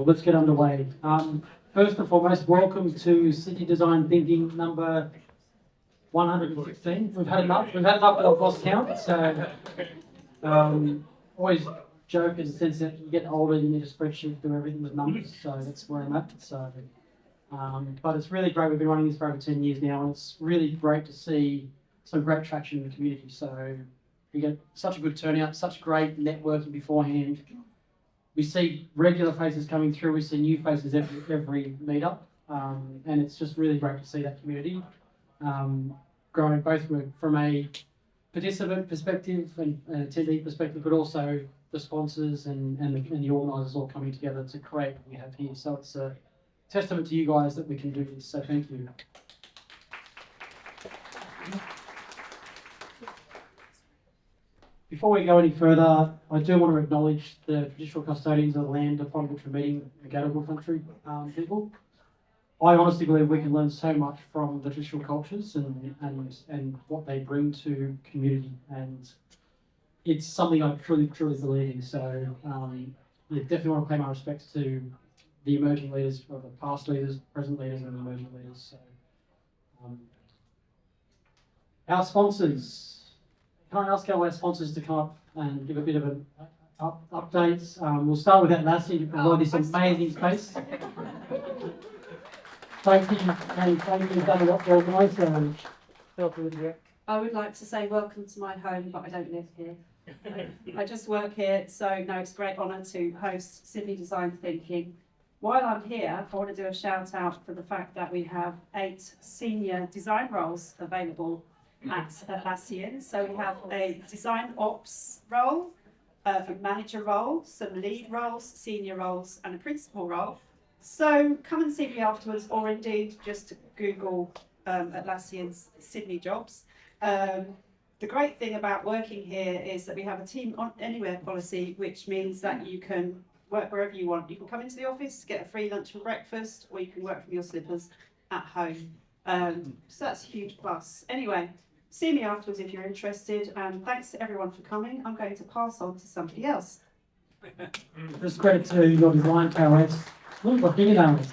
Well, let's get underway. First and foremost, welcome to City Design Thinking number 116. We've had enough. We've had enough that I've lost count. So, always joke in the sense that you get older, you need a spreadsheet to do everything with numbers. So that's where I'm at. So, but it's really great. We've been running this for over 10 years now, and it's really great to see some great traction in the community. So we get such a good turnout, such great networking beforehand. We see regular faces coming through. We see new faces every meetup, and it's just really great to see that community growing both from a participant perspective and an attendee perspective, but also the sponsors and the organisers all coming together to create what we have here. So it's a testament to you guys that we can do this. So thank you. Before we go any further, I do want to acknowledge the traditional custodians of the land upon which we're meeting, the Gadigal country people. I honestly believe we can learn so much from the traditional cultures and what they bring to community, and it's something I truly believe in. So definitely want to pay my respects to the emerging leaders, or the past leaders, present leaders, and emerging leaders. So, our sponsors. Can I ask our sponsors to come up and give a bit of an update? We'll start with Atlassian to provide this amazing space. Thank you, and thank you, you've done a lot to organise. I would like to say welcome to my home, but I don't live here. I just work here, so no, it's a great honour to host Sydney Design Thinking. While I'm here, I want to do a shout out for the fact that we have 8 senior design roles available at Atlassian. So we have a design ops role, a manager role, some lead roles, senior roles, and a principal role. So come and see me afterwards, or indeed just Google Atlassian's Sydney jobs. The great thing about working here is that we have a team on anywhere policy, which means that you can work wherever you want. You can come into the office, get a free lunch for breakfast, or you can work from your slippers at home. So that's a huge plus. Anyway, see me afterwards if you're interested, and thanks to everyone for coming. I'm going to pass on to somebody else. Just credit to your design prowess. Look, what fingernails.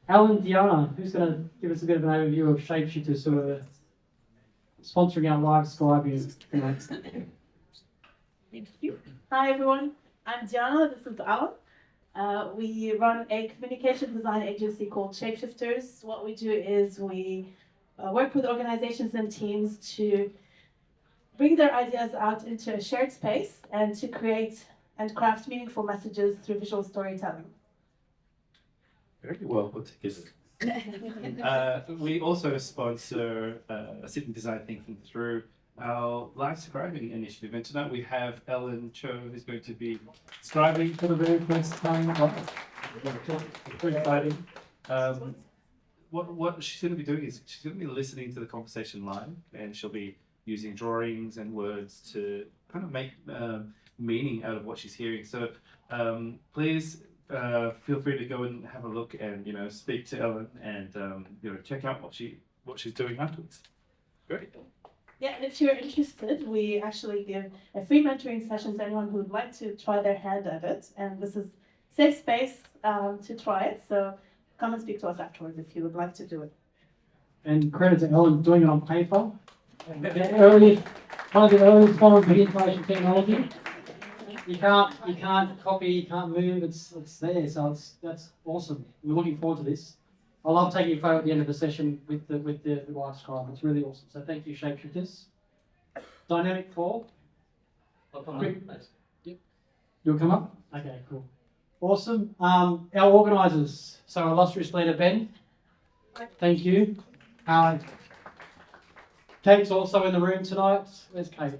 Ellyn Diana, who's going to give us a bit of an overview of Shapeshifters who are sponsoring our live Skype tonight. Thank you. Hi everyone, I'm Diana, this is Ellyn. We run a communication design agency called Shapeshifters. What we do is we work with organizations and teams to bring their ideas out into a shared space and to create and craft meaningful messages through visual storytelling. Very well put together. We also sponsor Sydney Design Thinking through our live scribing initiative, and tonight we have Ellyn Cho, who's going to be scribing for the very first time. Very exciting. What she's going to be doing is she's going to be listening to the conversation live, and she'll be using drawings and words to kind of make meaning out of what she's hearing. So please feel free to go and have a look and speak to Ellyn and check out what she's doing afterwards. Great. Yeah, and if you're interested, we actually give a free mentoring session to anyone who would like to try their hand at it. And this is safe space to try it. So come and speak to us afterwards if you would like to do it. And credit to Ellyn doing it on paper. One of the earliest forms of information technology. You can't copy, you can't move. It's there. So that's awesome. We're looking forward to this. I love taking a photo at the end of the session with the live scribe. It's really awesome. So thank you, Shapeshifters. Dynamic 4. I'll come up. Yep. You'll come up? Okay, cool. Awesome. Our organisers. So our illustrious leader, Ben. Thank you. Kate's also in the room tonight. Where's Kate?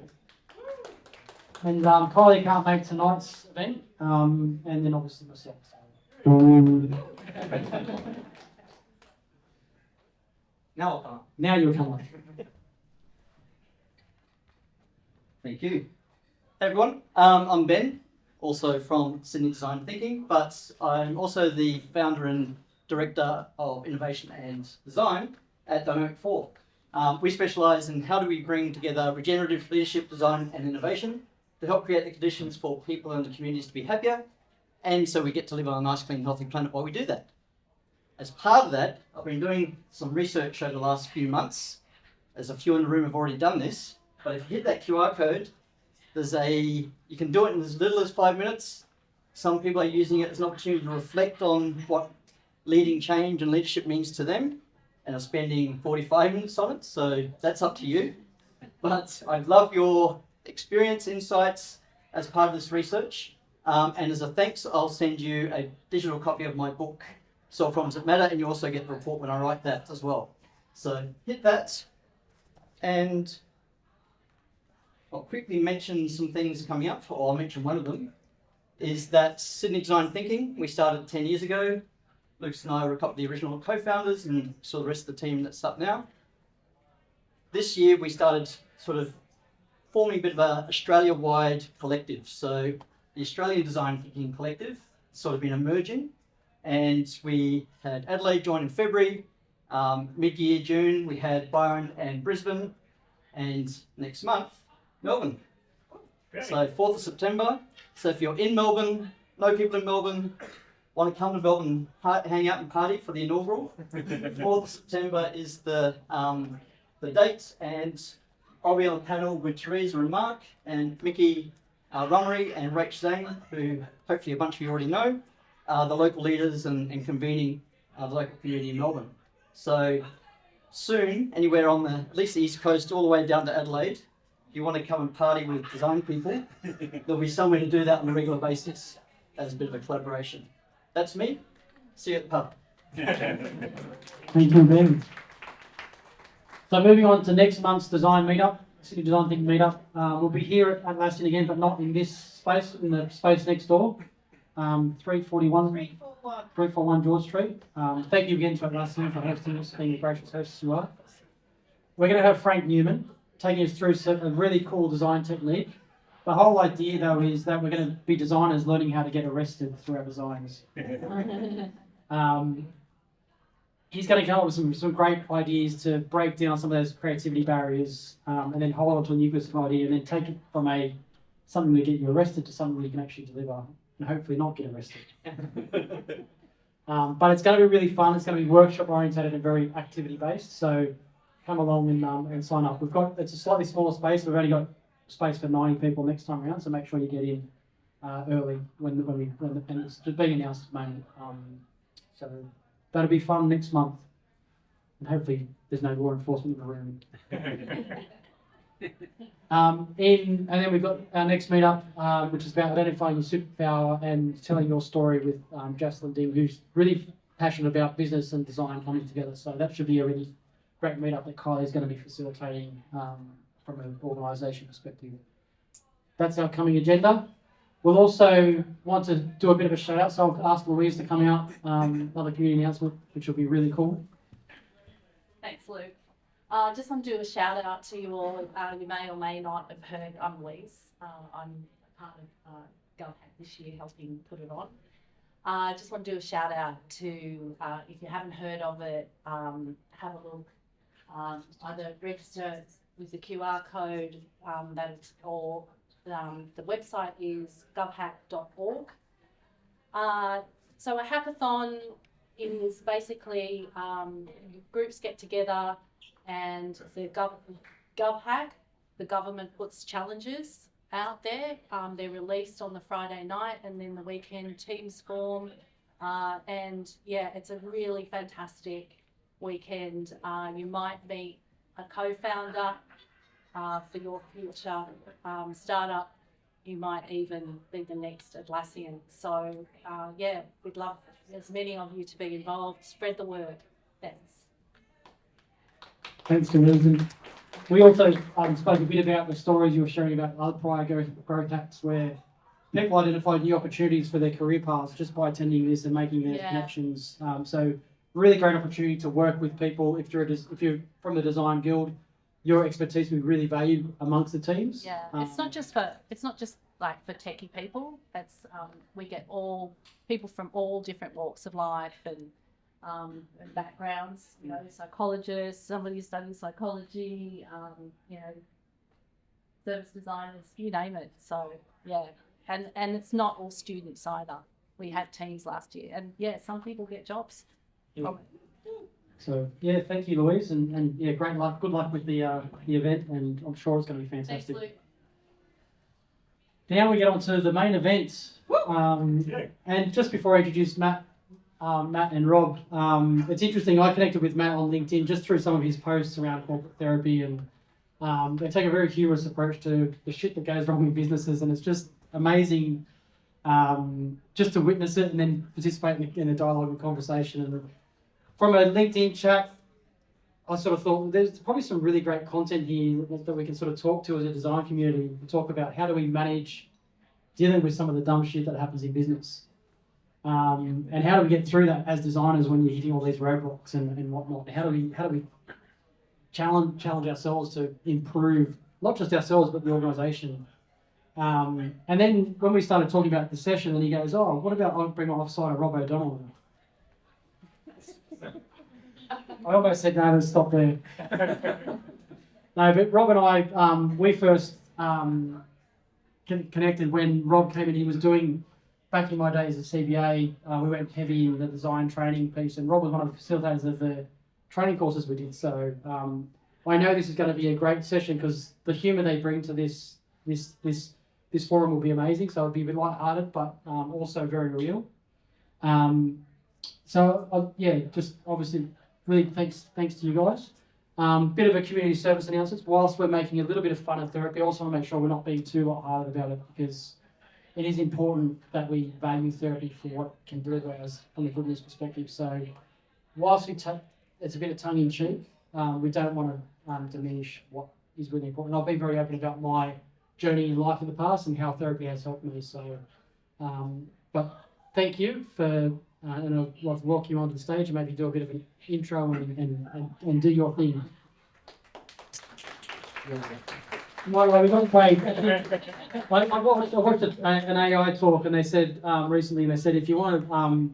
And Kylie can't make tonight's event. And then obviously myself. Now I'll come up. Now you'll come up. Thank you. Hey everyone, I'm Ben, also from Sydney Design Thinking, but I'm also the founder and director of innovation and design at Dynamic 4. We specialise in how do we bring together regenerative leadership, design and innovation to help create the conditions for people and the communities to be happier, and so we get to live on a nice, clean, healthy planet while we do that. As part of that, I've been doing some research over the last few months, as a few in the room have already done this, but if you hit that QR code, you can do it in as little as 5 minutes. Some people are using it as an opportunity to reflect on what leading change and leadership means to them, and are spending 45 minutes on it, so that's up to you. But I'd love your experience, insights as part of this research, and as a thanks, I'll send you a digital copy of my book, Solve Problems That Matter, and you also get the report when I write that as well. So hit that, and I'll quickly mention some things coming up, or I'll mention one of them, is that Sydney Design Thinking, we started 10 years ago. Lucas and I were a couple of the original co-founders, and saw the rest of the team that's up now. This year we started sort of forming a bit of an Australia-wide collective. So the Australian Design Thinking Collective has sort of been emerging, and we had Adelaide join in February. Mid-year June we had Byron and Brisbane, and next month Melbourne. So 4th of September. So if you're in Melbourne, know people in Melbourne, want to come to Melbourne, hang out and party for the inaugural, 4th of September is the date, and I'll be on a panel with Teresa and Mark and Mickey Rummery and Rach Zane, who hopefully a bunch of you already know, the local leaders and convening the local community in Melbourne. So soon, anywhere on at least the East Coast, all the way down to Adelaide, if you want to come and party with design people, there'll be somewhere to do that on a regular basis as a bit of a collaboration. That's me. See you at the pub. Thank you, Ben. So moving on to next month's design meetup, City Design Thinking Meetup. We'll be here at Atlassian again, but not in this space, in the space next door, 341 George Street. Thank you again to Atlassian for hosting us, being the gracious hosts you are. We're going to have Frank Newman taking us through a really cool design technique. The whole idea, though, is that we're going to be designers learning how to get arrested through our designs. He's going to come up with some great ideas to break down some of those creativity barriers, and then hold on to a nucleus of an idea, and then take it from something that get you arrested to something we can actually deliver, and hopefully not get arrested. But it's going to be really fun. It's going to be workshop oriented and very activity based. So come along and sign up. It's a slightly smaller space. We've only got space for 90 people next time around, so make sure you get in early when it's just being announced at the moment. So that'll be fun next month, and hopefully there's no law enforcement in the room. And then we've got our next meetup, which is about identifying your superpower and telling your story with Jocelyn Ding, who's really passionate about business and design coming together. So that should be a really great meetup that Kylie's going to be facilitating from an organisation perspective. That's our coming agenda. We'll also want to do a bit of a shout out, so I'll ask Louise to come out, another community announcement, which will be really cool. Thanks, Luke. Just want to do a shout out to you all. You may or may not have heard, I'm Louise. I'm part of GovHack this year, helping put it on. Just want to do a shout out to, if you haven't heard of it, have a look. Either register with the QR code, or the website is govhack.org. So a hackathon is basically groups get together, and the GovHack, the government puts challenges out there. They're released on the Friday night, and then the weekend teams form. And yeah, it's a really fantastic weekend. You might meet a co-founder for your future startup. You might even be the next Atlassian. So yeah, we'd love as many of you to be involved. Spread the word. Thanks. Thanks, Louise. We also spoke a bit about the stories you were sharing about other prior growth hacks where people identified new opportunities for their career paths just by attending this and making their connections. So really great opportunity to work with people. If you're from the design guild, your expertise will be really valued amongst the teams. Yeah, it's not just like for techie people. That's we get all people from all different walks of life and backgrounds. You know, psychologists, somebody who studies psychology. You know, service designers, you name it. So yeah, and it's not all students either. We had teams last year, and yeah, some people get jobs from it. So yeah, thank you, Louise, and yeah, great luck, good luck with the event, and I'm sure it's going to be Thanks, fantastic. Luke. Now we get on to the main event, and just before I introduce Matt and Rob, it's interesting. I connected with Matt on LinkedIn just through some of his posts around corporate therapy, and they take a very humorous approach to the shit that goes wrong in businesses, and it's just amazing just to witness it and then participate in the dialogue and conversation. And from a LinkedIn chat, I sort of thought there's probably some really great content here that we can sort of talk to as a design community and talk about how do we manage dealing with some of the dumb shit that happens in business. And how do we get through that as designers when you're hitting all these roadblocks and whatnot? How do we challenge ourselves to improve not just ourselves but the organisation? And then when we started talking about the session, and he goes, "Oh, what about I bring alongside a Rob O'Donnell?" I almost said no, let's stop there. No, but Rob and I, we first connected when Rob came in. He was doing, back in my days at CBA, we went heavy in the design training piece, and Rob was one of the facilitators of the training courses we did. So I know this is going to be a great session because the humour they bring to this forum will be amazing. So it'll be a bit light-hearted, but also very real. Yeah, just obviously really thanks to you guys. Bit of a community service announcement. Whilst we're making a little bit of fun of therapy, I also want to make sure we're not being too light-hearted about it, because it is important that we value therapy for what it can deliver us from a goodness perspective. So whilst it's a bit of tongue-in-cheek, we don't want to diminish what is really important. I'll be very open about my journey in life in the past and how therapy has helped me. So, but thank you for, and I'd like to welcome you onto the stage and maybe do a bit of an intro and do your thing. By the way, we've got to play. I watched an AI talk, and they said recently, if you want to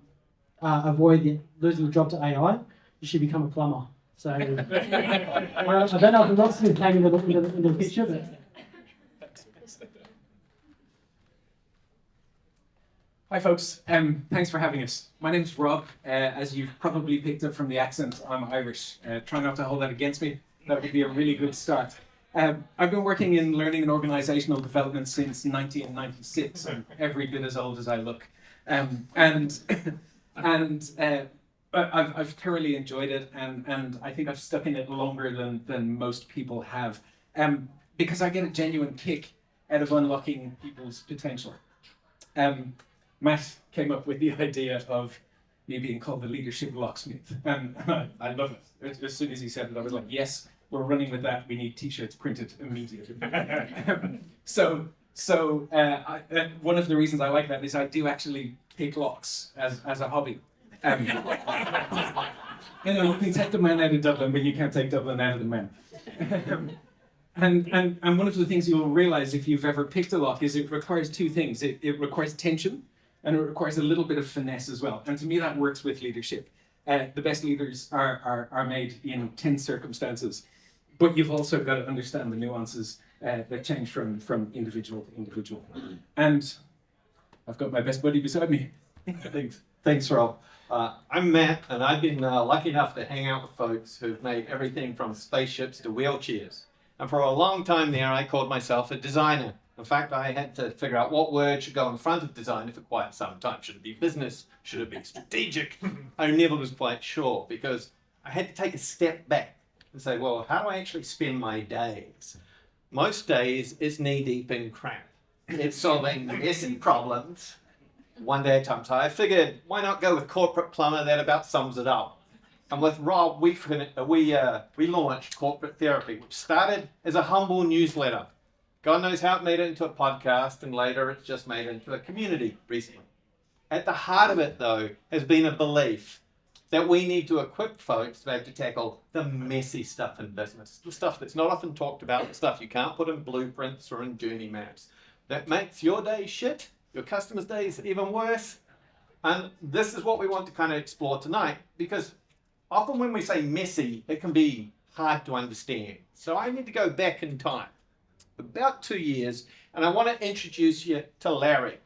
avoid losing your job to AI, you should become a plumber. So I don't know if the locksmith came into the picture, but. Hi folks, thanks for having us. My name's Rob. As you've probably picked up from the accent, I'm Irish. Try not to hold that against me. That would be a really good start. I've been working in learning and organisational development since 1996. I'm every bit as old as I look. I've thoroughly enjoyed it, and I think I've stuck in it longer than most people have, because I get a genuine kick out of unlocking people's potential. Matt came up with the idea of me being called the leadership locksmith, and I love it. As soon as he said it, I was like, yes, we're running with that. We need t-shirts printed immediately. So one of the reasons I like that is I do actually pick locks as a hobby. You can take the man out of Dublin, but you can't take Dublin out of the man. And one of the things you'll realize if you've ever picked a lock is it requires two things. It requires tension, and it requires a little bit of finesse as well. And to me, that works with leadership. The best leaders are made in tense circumstances, but you've also got to understand the nuances that change from individual to individual. And I've got my best buddy beside me. Thanks, Rob. I'm Matt, and I've been lucky enough to hang out with folks who've made everything from spaceships to wheelchairs. And for a long time there, I called myself a designer. In fact, I had to figure out what word should go in front of designer for quite some time. Should it be business? Should it be strategic? I never was quite sure, because I had to take a step back and say, well, how do I actually spend my days? Most days is knee-deep in crap. It's solving messy problems one day at a time. So I figured, why not go with corporate plumber? That about sums it up. And with Rob, we launched Corporate Therapy, which started as a humble newsletter. God knows how it made it into a podcast, and later it's just made it into a community recently. At the heart of it, though, has been a belief that we need to equip folks to be able to tackle the messy stuff in business, the stuff that's not often talked about, the stuff you can't put in blueprints or in journey maps, that makes your day shit, your customers' days even worse. And this is what we want to kind of explore tonight, because often when we say messy, it can be hard to understand. So I need to go back in time. about 2 years, and I want to introduce you to Larry.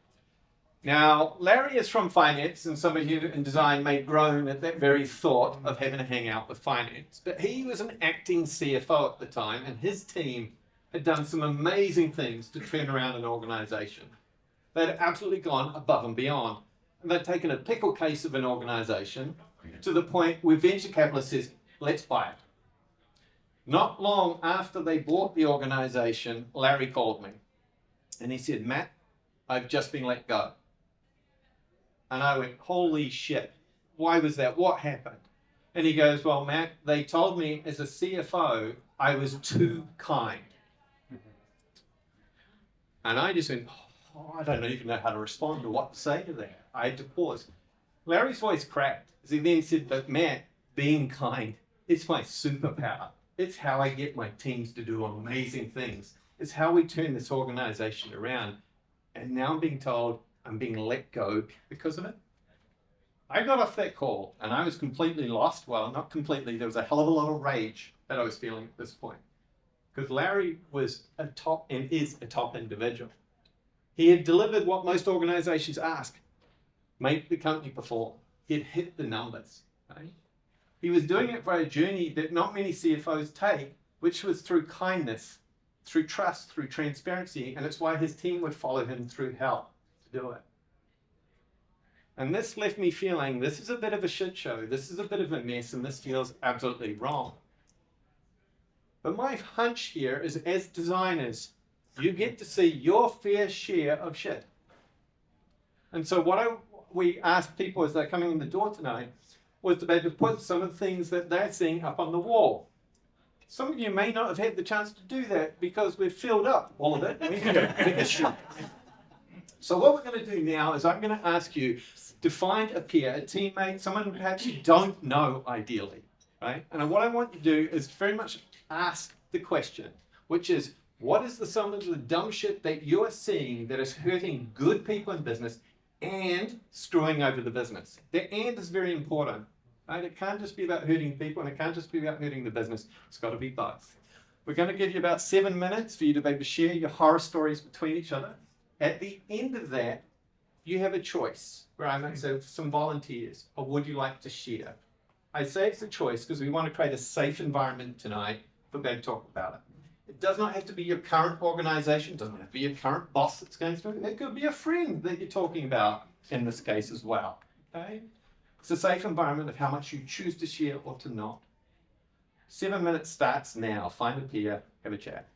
Now, Larry is from finance, and some of you in design may groan at that very thought of having to hang out with finance. But he was an acting CFO at the time, and his team had done some amazing things to turn around an organization. They'd absolutely gone above and beyond. And they'd taken a pickle case of an organization to the point where venture capitalists says, let's buy it. Not long after they bought the organization, Larry called me. And he said, Matt, I've just been let go. And I went, holy shit, why was that? What happened? And he goes, well, Matt, they told me as a CFO, I was too kind. And I just went, oh, I don't even know how to respond or what to say to that. I had to pause. Larry's voice cracked as he then said, but Matt, being kind, it's my superpower. It's how I get my teams to do amazing things. It's how we turn this organization around. And now I'm being told I'm being let go because of it. I got off that call and I was completely lost. Well, not completely. There was a hell of a lot of rage that I was feeling at this point. Because Larry was a top and is a top individual. He had delivered what most organizations ask. Make the company perform. He had hit the numbers. Right? He was doing it for a journey that not many CFOs take, which was through kindness, through trust, through transparency, and it's why his team would follow him through hell to do it. And this left me feeling this is a bit of a shit show, this is a bit of a mess, and this feels absolutely wrong. But my hunch here is as designers, you get to see your fair share of shit. And so what we asked people as they're coming in the door tonight was to put some of the things that they're seeing up on the wall. Some of you may not have had the chance to do that because we've filled up all of it. We can go pick a shot. So what we're going to do now is I'm going to ask you to find a peer, a teammate, someone perhaps you don't know ideally, right? And what I want you to do is very much ask the question, which is, what is some of the dumb shit that you are seeing that is hurting good people in business and screwing over the business? The and is very important, right? It can't just be about hurting people and it can't just be about hurting the business. It's got to be both. We're going to give you about 7 minutes for you to be able to share your horror stories between each other. At the end of that, you have a choice where I might say some volunteers, or would you like to share? I say it's a choice because we want to create a safe environment tonight for them to talk about it. It does not have to be your current organization, it doesn't have to be your current boss that's going through it. It could be a friend that you're talking about in this case as well. Okay? It's a safe environment of how much you choose to share or to not. 7 minutes starts now. Find a peer, have a chat.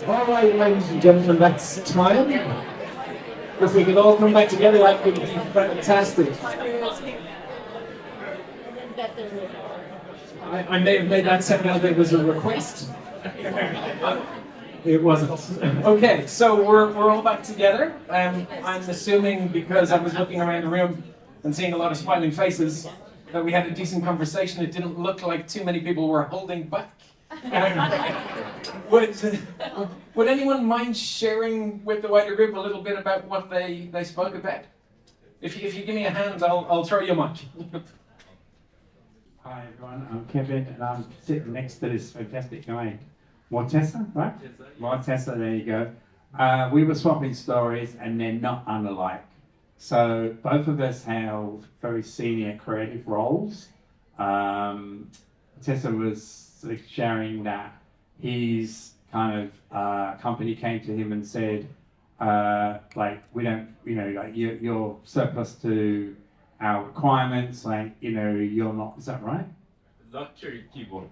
All right, ladies and gentlemen, that's time. If we could all come back together, that would be fantastic. I may have made that sound like it was a request. It wasn't. Okay, so we're all back together. I'm assuming because I was looking around the room and seeing a lot of smiling faces that we had a decent conversation. It didn't look like too many people were holding back. Would anyone mind sharing with the wider group a little bit about what they spoke about? If you give me a hand, I'll throw you a mic. Hi everyone, I'm Kevin and I'm sitting next to this fantastic guy, Mortessa, right? Mortessa, there you go. We were swapping stories and they're not unalike. So both of us held very senior creative roles. Tessa was sort of sharing that his kind of company came to him and said, like, we don't, you know, like you're surplus to our requirements, like, you know, you're not, is that right? Luxury keyboard.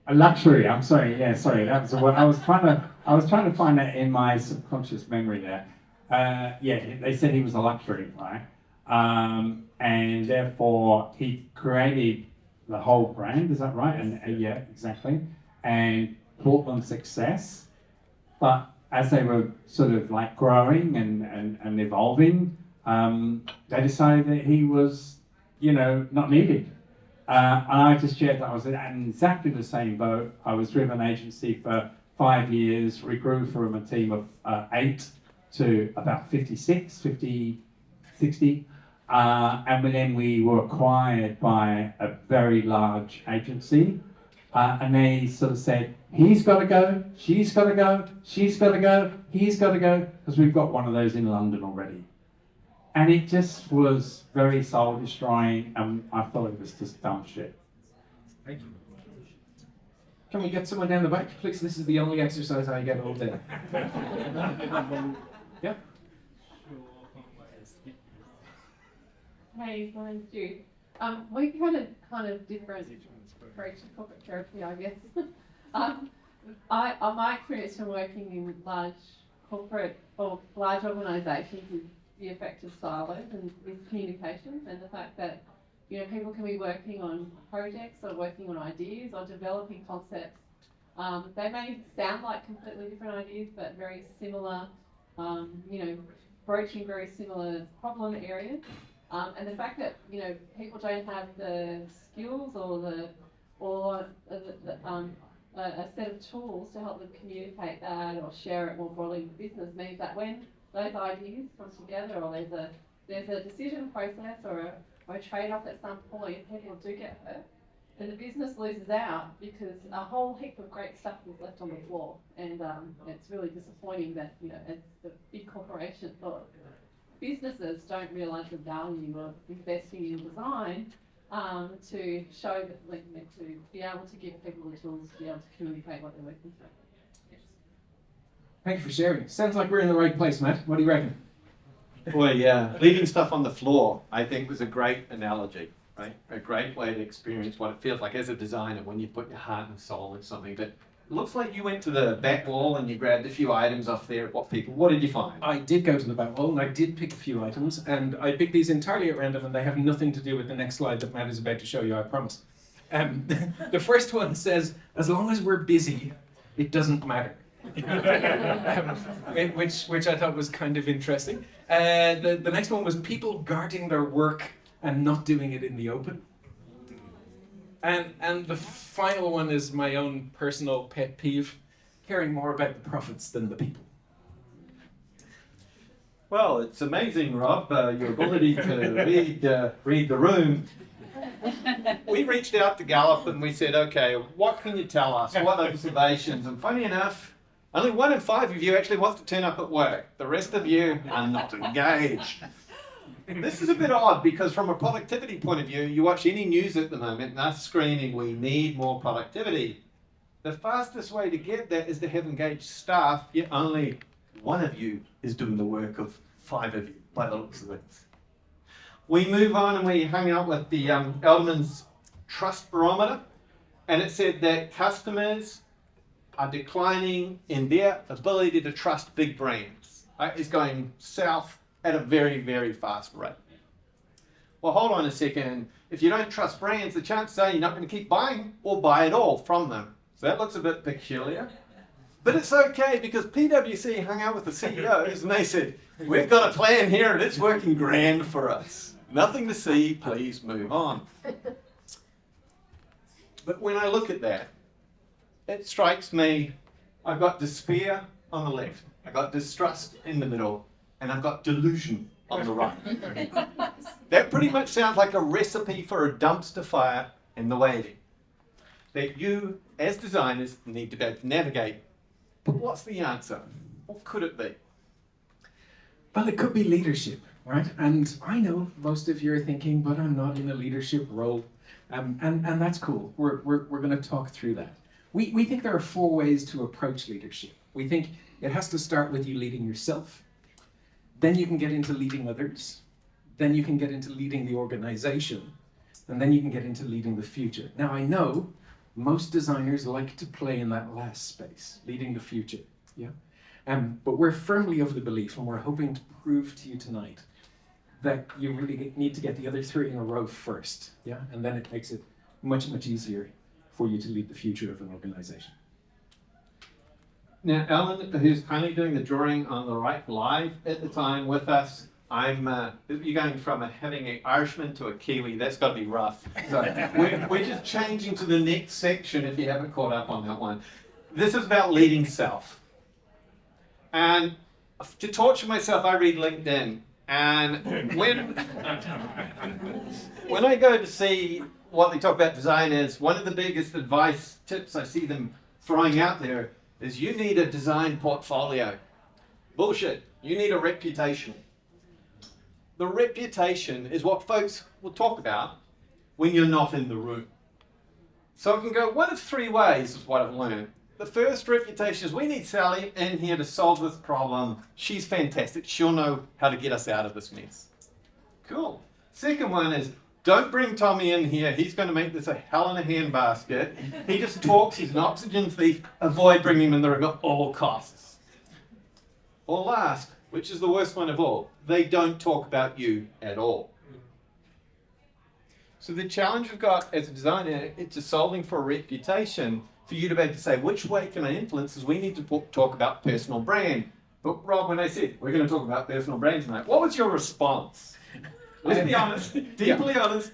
A luxury, I'm sorry, yeah, sorry, that was the one. I was trying to find that in my subconscious memory there. Yeah, they said he was a luxury, right? And therefore he created the whole brand, is that right? And yeah, exactly. And brought them success. But as they were sort of like growing and evolving, they decided that he was, you know, not needed. And I just shared that I was in exactly the same boat. I was with an agency for 5 years. We grew from a team of 8 to about 56, 50, 60. And then we were acquired by a very large agency. And they sort of said, he's got to go, she's got to go, she's got to go, he's got to go, because we've got one of those in London already. And it just was very soul destroying, and I thought it was just dumb shit. Thank you. Can we get someone down the back, please? This is the only exercise I get all day. Yeah. Hey, my name's Jude. We had a kind of different approach to corporate therapy, I guess. My experience from working in large corporate or large organisations is the effect of silos and miscommunication, and the fact that, you know, people can be working on projects or working on ideas or developing concepts. They may sound like completely different ideas, but very similar, you know, broaching very similar problem areas. And the fact that, you know, people don't have the skills or a set of tools to help them communicate that or share it more broadly in the business means that when those ideas come together, or there's a decision process or a trade-off at some point, people do get hurt, and the business loses out because a whole heap of great stuff is left on the floor. And it's really disappointing that, you know, as the big corporations or businesses don't realise the value of investing in design to show that, like, to be able to give people the tools to be able to communicate what they're working through. Thank you for sharing. Sounds like we're in the right place, Matt. What do you reckon? Well, yeah, leaving stuff on the floor, I think, was a great analogy, right? A great way to experience what it feels like as a designer when you put your heart and soul in something. But it looks like you went to the back wall and you grabbed a few items off there. What did you find? I did go to the back wall and I did pick a few items, and I picked these entirely at random, and they have nothing to do with the next slide that Matt is about to show you, I promise. The first one says, as long as we're busy, it doesn't matter. Which I thought was kind of interesting. The next one was people guarding their work and not doing it in the open. And the final one is my own personal pet peeve, caring more about the profits than the people. Well, it's amazing, Rob, your ability to read the room. We reached out to Gallup and we said, okay, what can you tell us? What observations? And funny enough, only 1 in 5 of you actually wants to turn up at work. The rest of you are not engaged. This is a bit odd because from a productivity point of view, you watch any news at the moment and us screaming, we need more productivity. The fastest way to get that is to have engaged staff, yet only 1 of you is doing the work of 5 of you, by the looks of it. We move on and we hung out with the Edelman's Trust Barometer, and it said that customers are declining in their ability to trust big brands. Right? It's going south at a very, very fast rate. Well, hold on a second. If you don't trust brands, the chances are you're not going to keep buying or buy at all from them. So that looks a bit peculiar. But it's okay because PwC hung out with the CEOs and they said, we've got a plan here and it's working grand for us. Nothing to see, please move on. But when I look at that, it strikes me, I've got despair on the left, I've got distrust in the middle, and I've got delusion on the right. That pretty much sounds like a recipe for a dumpster fire in the waiting. That you, as designers, need to be able to navigate. But what's the answer? What could it be? Well, it could be leadership. right? And I know most of you are thinking, but I'm not in a leadership role. And that's cool. We're going to talk through that. We think there are 4 ways to approach leadership. We think it has to start with you leading yourself. Then you can get into leading others. Then you can get into leading the organization. And then you can get into leading the future. Now, I know most designers like to play in that last space, leading the future. Yeah. But we're firmly of the belief, and we're hoping to prove to you tonight, that you really need to get the other 3 in a row first. Yeah. And then it makes it much, much easier for you to lead the future of an organization. Now, Ellyn, who's kindly doing the drawing on the right live at the time with us, you're going from having an Irishman to a Kiwi. That's got to be rough. So we're just changing to the next section if you haven't caught up on that one. This is about leading self. And to torture myself, I read LinkedIn. And when I go to see what they talk about designers, one of the biggest advice tips I see them throwing out there is you need a design portfolio. Bullshit. You need a reputation. The reputation is what folks will talk about when you're not in the room. So I can go one of 3 ways is what I've learned. The first reputation is we need Sally in here to solve this problem. She's fantastic. She'll know how to get us out of this mess. Cool. Second one is don't bring Tommy in here. He's going to make this a hell in a handbasket. He just talks. He's an oxygen thief. Avoid bringing him in the room at all costs. Or last, which is the worst one of all, they don't talk about you at all. So the challenge we've got as a designer, it's solving for a reputation for you to be able to say, which way can I influence? Is we need to talk about personal brand. But Rob, when I said, we're going to talk about personal brand tonight, what was your response? Let's be honest, deeply honest.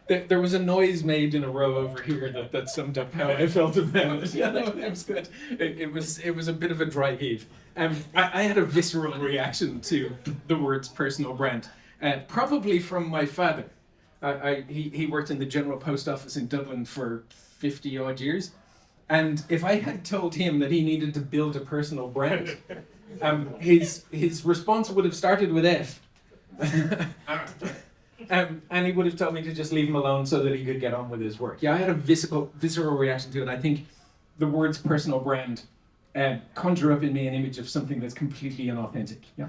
There was a noise made in a row over here that summed up how I felt about it. Yeah, no, it was good. It was a bit of a dry heave. I had a visceral reaction to the words personal brand, probably from my father. He worked in the General Post Office in Dublin for 50 odd years. And if I had told him that he needed to build a personal brand, his response would have started with F. And he would have told me to just leave him alone so that he could get on with his work. Yeah, I had a visceral reaction to it. I think the words personal brand conjure up in me an image of something that's completely inauthentic. Yeah,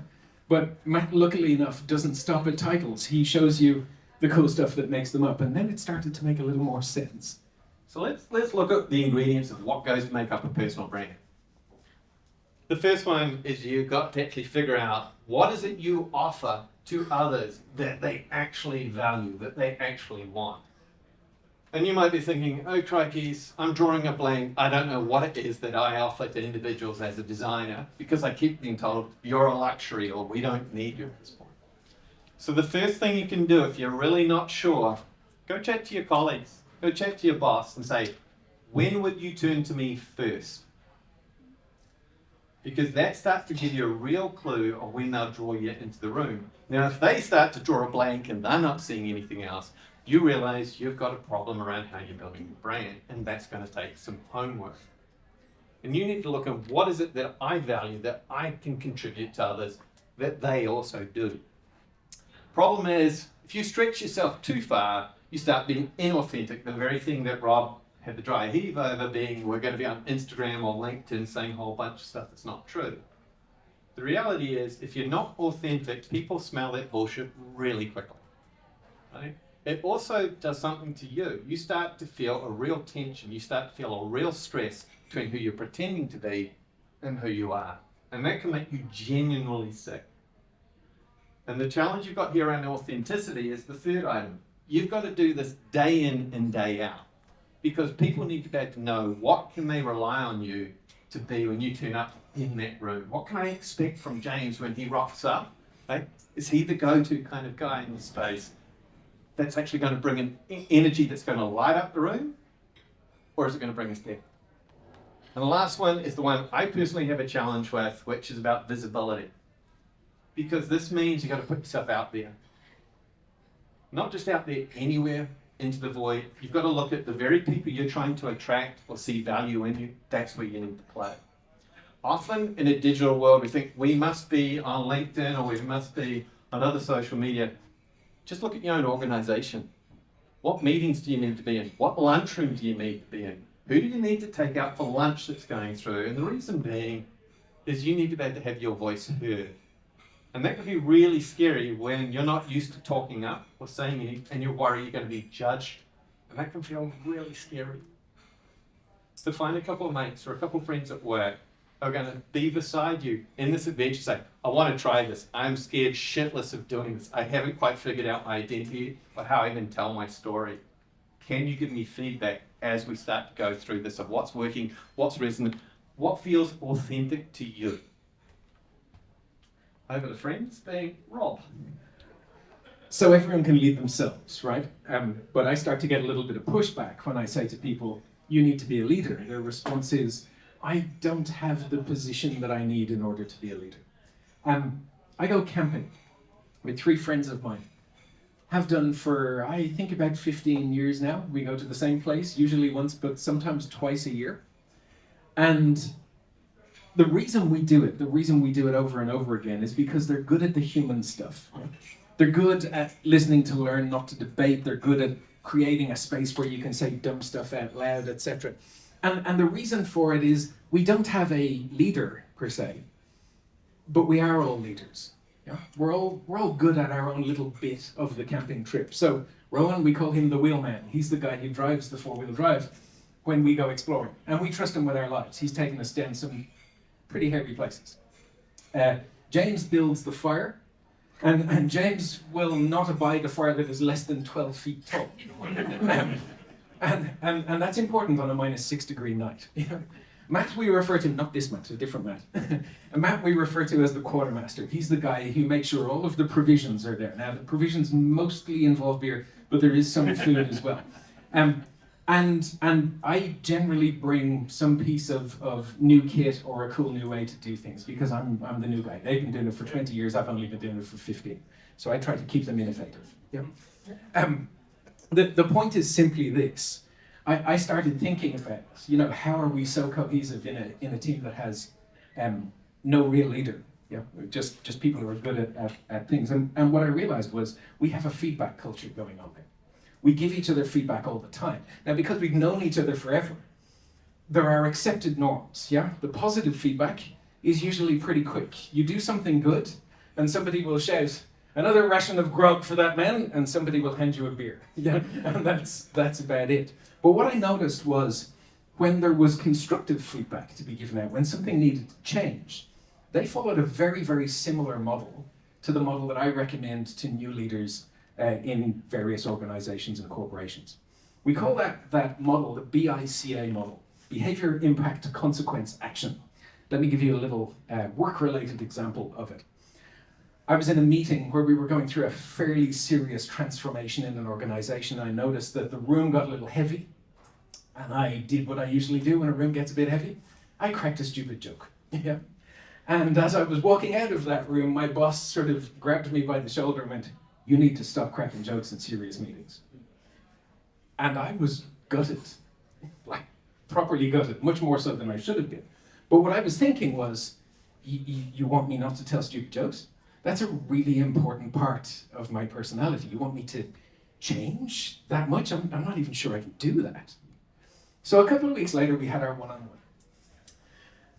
but Matt, luckily enough, doesn't stop at titles. He shows you the cool stuff that makes them up, and then it started to make a little more sense. So let's look at the ingredients of what goes to make up a personal brand. The first one is you've got to actually figure out what is it you offer to others that they actually value, that they actually want. And you might be thinking, oh crikeys, I'm drawing a blank. I don't know what it is that I offer to individuals as a designer because I keep being told you're a luxury or we don't need you at this point. So the first thing you can do if you're really not sure, go chat to your colleagues, go chat to your boss and say, when would you turn to me first? Because that starts to give you a real clue of when they'll draw you into the room. Now, if they start to draw a blank and they're not seeing anything else, you realize you've got a problem around how you're building your brand, and that's going to take some homework. And you need to look at what is it that I value, that I can contribute to others, that they also do. Problem is, if you stretch yourself too far, you start being inauthentic, the very thing that Rob had the dry heave over being we're going to be on Instagram or LinkedIn saying a whole bunch of stuff that's not true. The reality is, if you're not authentic, people smell that bullshit really quickly. Right? It also does something to you. You start to feel a real tension. You start to feel a real stress between who you're pretending to be and who you are. And that can make you genuinely sick. And the challenge you've got here around authenticity is the third item. You've got to do this day in and day out. Because people need to be able to know what can they rely on you to be when you turn up in that room. What can I expect from James when he rocks up? Right? Is he the go-to kind of guy in the space that's actually going to bring in energy that's going to light up the room? Or is it going to bring us down? And the last one is the one I personally have a challenge with, which is about visibility. Because this means you've got to put yourself out there. Not just out there anywhere, into the void. You've got to look at the very people you're trying to attract or see value in you. That's where you need to play. Often in a digital world, we think we must be on LinkedIn or we must be on other social media, just look at your own organization. What meetings do you need to be in? What lunchroom do you need to be in? Who do you need to take out for lunch that's going through? And the reason being is you need to be able to have your voice heard. And that can be really scary when you're not used to talking up or saying anything and you worry you're going to be judged. And that can feel really scary. So find a couple of mates or a couple of friends at work who are going to be beside you in this adventure. Say, I want to try this. I'm scared shitless of doing this. I haven't quite figured out my identity or how I even tell my story. Can you give me feedback as we start to go through this of what's working, what's resonant, what feels authentic to you? Over to friends being Rob. So everyone can lead themselves, right? But I start to get a little bit of pushback when I say to people, you need to be a leader. Their response is, I don't have the position that I need in order to be a leader. I go camping with 3 friends of mine. Have done for, I think, about 15 years now. We go to the same place, usually once, but sometimes twice a year. And the reason we do it over and over again is because they're good at the human stuff. They're good at listening to learn, not to debate. They're good at creating a space where you can say dumb stuff out loud, etc. And the reason for it is we don't have a leader per se, but we are all leaders. Yeah? We're all good at our own little bit of the camping trip. So Rowan, we call him the wheelman. He's the guy who drives the 4-wheel drive when we go exploring. And we trust him with our lives. He's taken us down some pretty heavy places. James builds the fire, and James will not abide a fire that is less than 12 feet tall. And that's important on a -6-degree night. You know? Matt, we refer to, not this Matt, a different Matt. And Matt we refer to as the quartermaster. He's the guy who makes sure all of the provisions are there. Now, the provisions mostly involve beer, but there is some food as well. And I generally bring some piece of new kit or a cool new way to do things because I'm the new guy. They've been doing it for 20 years, I've only been doing it for 15. So I try to keep them innovative. Yeah. The point is simply this. I started thinking about, you know, how are we so cohesive in a team that has no real leader? Yeah, just people who are good at things. And what I realized was we have a feedback culture going on there. We give each other feedback all the time. Now, because we've known each other forever, there are accepted norms, yeah? The positive feedback is usually pretty quick. You do something good, and somebody will shout, another ration of grog for that man, and somebody will hand you a beer. Yeah, and that's about it. But what I noticed was when there was constructive feedback to be given out, when something needed to change, they followed a very, very similar model to the model that I recommend to new leaders in various organizations and corporations. We call that model the BICA model, Behavior, Impact, Consequence, Action. Let me give you a little work-related example of it. I was in a meeting where we were going through a fairly serious transformation in an organization. I noticed that the room got a little heavy, and I did what I usually do when a room gets a bit heavy. I cracked a stupid joke. Yeah. And as I was walking out of that room, my boss sort of grabbed me by the shoulder and went, "You need to stop cracking jokes in serious meetings." And I was gutted, like properly gutted, much more so than I should have been. But what I was thinking was, you want me not to tell stupid jokes? That's a really important part of my personality. You want me to change that much? I'm not even sure I can do that. So a couple of weeks later, we had our one-on-one.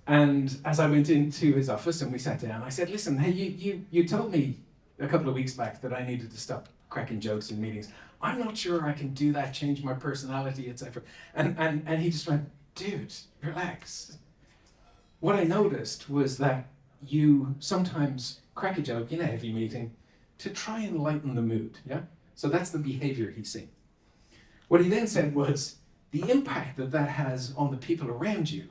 And as I went into his office and we sat down, I said, listen, hey, you told me a couple of weeks back that I needed to stop cracking jokes in meetings. I'm not sure I can do that, change my personality, etc. And he just went, dude, relax. What I noticed was that you sometimes crack a joke in a heavy meeting to try and lighten the mood, yeah? So that's the behavior he's seen. What he then said was, the impact that has on the people around you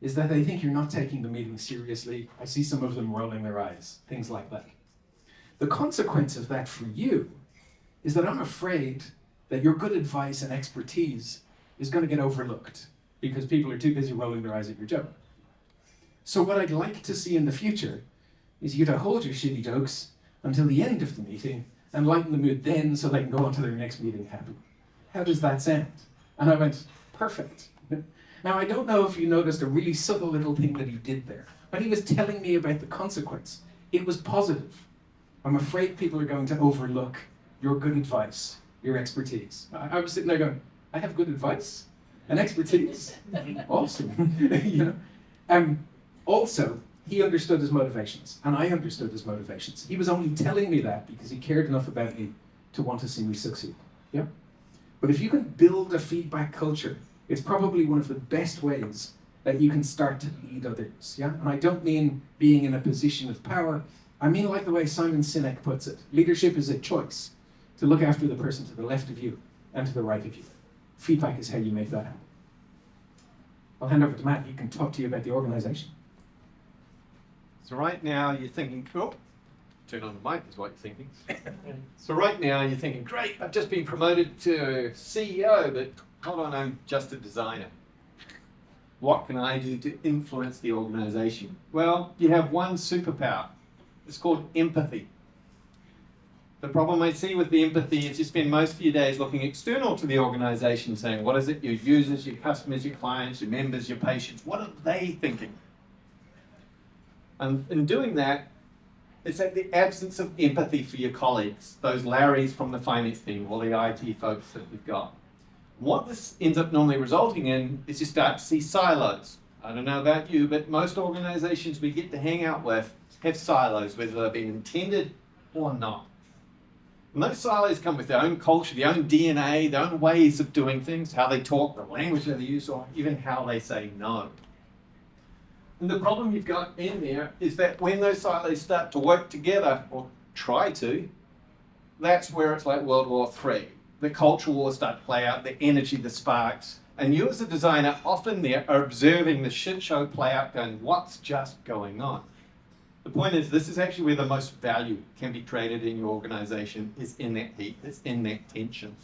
is that they think you're not taking the meeting seriously. I see some of them rolling their eyes, things like that. The consequence of that for you is that I'm afraid that your good advice and expertise is going to get overlooked because people are too busy rolling their eyes at your joke. So what I'd like to see in the future is you to hold your shitty jokes until the end of the meeting and lighten the mood then so they can go on to their next meeting happy. How does that sound? And I went, perfect. Now, I don't know if you noticed a really subtle little thing that he did there. When he was telling me about the consequence, it was positive. I'm afraid people are going to overlook your good advice, your expertise. I was sitting there going, I have good advice and expertise? Awesome. You know? Also, he understood his motivations, and I understood his motivations. He was only telling me that because he cared enough about me to want to see me succeed. Yeah? But if you can build a feedback culture, it's probably one of the best ways that you can start to lead others. Yeah? And I don't mean being in a position of power. I mean like the way Simon Sinek puts it. Leadership is a choice to look after the person to the left of you and to the right of you. Feedback is how you make that happen. I'll hand over to Matt. He can talk to you about the organization. So right now you're thinking, oh, turn on the mic is what you're thinking. So right now you're thinking, great, I've just been promoted to CEO, but hold on, I'm just a designer. What can I do to influence the organization? Well, you have one superpower. It's called empathy. The problem I see with the empathy is you spend most of your days looking external to the organization, saying, what is it your users, your customers, your clients, your members, your patients, what are they thinking? And in doing that, it's like the absence of empathy for your colleagues, those Larrys from the finance team or the IT folks that you've got. What this ends up normally resulting in is you start to see silos. I don't know about you, but most organizations we get to hang out with have silos, whether they've been intended or not. And those silos come with their own culture, their own DNA, their own ways of doing things, how they talk, the language that they use, or even how they say no. And the problem you've got in there is that when those silos start to work together, or try to, that's where it's like World War III. The culture wars start to play out, the energy, the sparks. And you as a designer often there are observing the shit show play out going, what's just going on? The point is, this is actually where the most value can be created in your organization, is in that heat, is in that tension.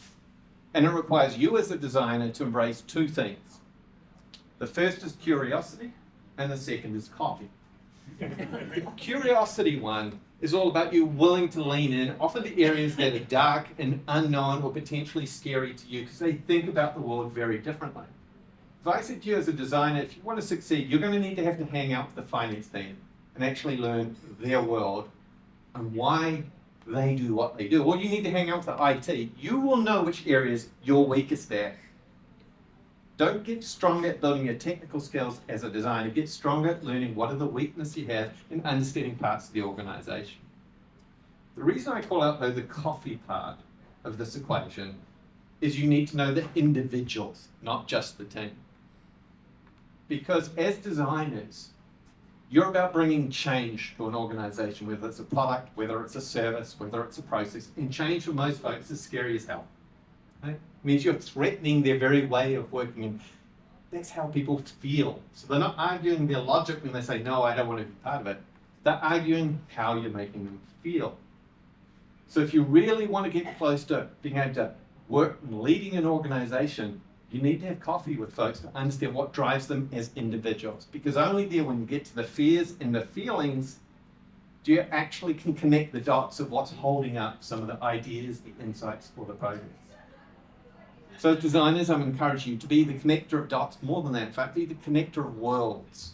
And it requires you as a designer to embrace two things. The first is curiosity, and the second is coffee. The curiosity one is all about you willing to lean in, often to areas that are dark and unknown or potentially scary to you, because they think about the world very differently. If I said to you as a designer, if you want to succeed, you're going to need to have to hang out with the finance team and actually learn their world and why they do what they do. Or you need to hang out with the IT. You will know which areas you're weakest at. Don't get stronger at building your technical skills as a designer. Get stronger at learning what are the weaknesses you have in understanding parts of the organization. The reason I call out, though, the coffee part of this equation is you need to know the individuals, not just the team. Because as designers, you're about bringing change to an organization, whether it's a product, whether it's a service, whether it's a process. And change for most folks is scary as hell. Right? It means you're threatening their very way of working, and that's how people feel. So they're not arguing their logic when they say, no, I don't want to be part of it. They're arguing how you're making them feel. So if you really want to get close to being able to work and leading an organization, you need to have coffee with folks to understand what drives them as individuals. Because only there, when you get to the fears and the feelings, do you actually can connect the dots of what's holding up some of the ideas, the insights, or the progress. So as designers, I'm encouraging you to be the connector of dots. More than that, in fact, be the connector of worlds.